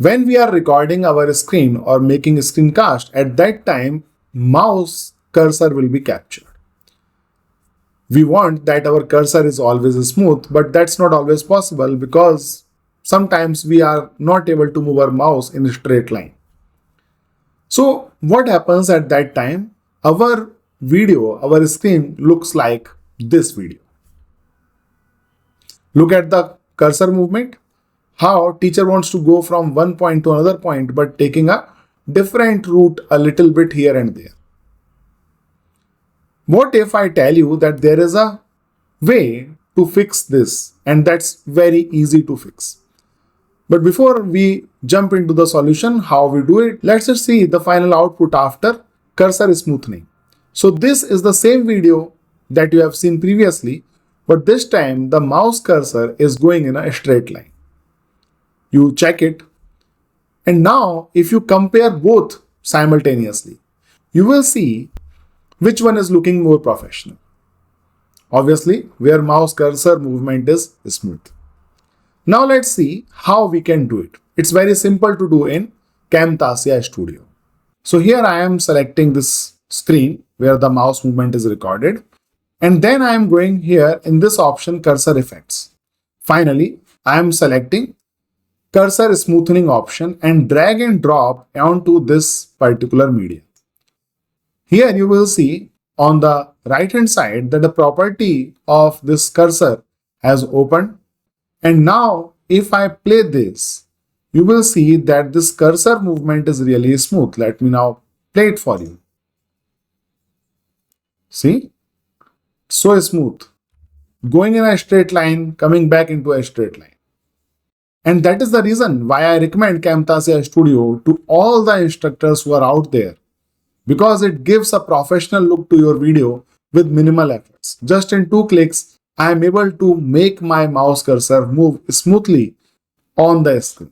When we are recording our screen or making a screencast, at that time, mouse cursor will be captured. We want that our cursor is always smooth, but that's not always possible because sometimes we are not able to move our mouse in a straight line. So what happens at that time? Our video, our screen looks like this video. Look at the cursor movement. How teacher wants to go from one point to another point, but taking a different route a little bit here and there. What if I tell you that there is a way to fix this, and that's very easy to fix? But before we jump into the solution, how we do it, let's just see the final output after cursor smoothing. So this is the same video that you have seen previously, but this time the mouse cursor is going in a straight line. You check it, and now if you compare both simultaneously, you will see which one is looking more professional. Obviously, where mouse cursor movement is smooth. Now let's see how we can do it. It's very simple to do in Camtasia Studio. So here I am selecting this screen where the mouse movement is recorded. And then I am going here in this option cursor effects. Finally, I am selecting cursor smoothing option and drag and drop onto this particular media. Here you will see on the right hand side that the property of this cursor has opened. And now if I play this, you will see that this cursor movement is really smooth. Let me now play it for you. See? So smooth. Going in a straight line, coming back into a straight line. And that is the reason why I recommend Camtasia Studio to all the instructors who are out there. Because it gives a professional look to your video with minimal efforts. Just in 2 clicks, I am able to make my mouse cursor move smoothly on the screen.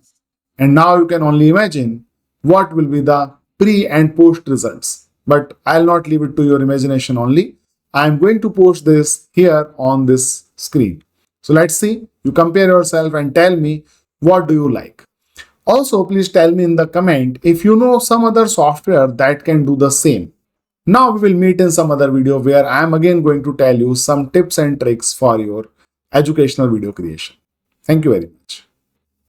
And now you can only imagine what will be the pre and post results. But I'll not leave it to your imagination only. I'm going to post this here on this screen. So let's see. You compare yourself and tell me what do you like. Also, please tell me in the comment if you know some other software that can do the same. Now we will meet in some other video where I am again going to tell you some tips and tricks for your educational video creation. Thank you very much.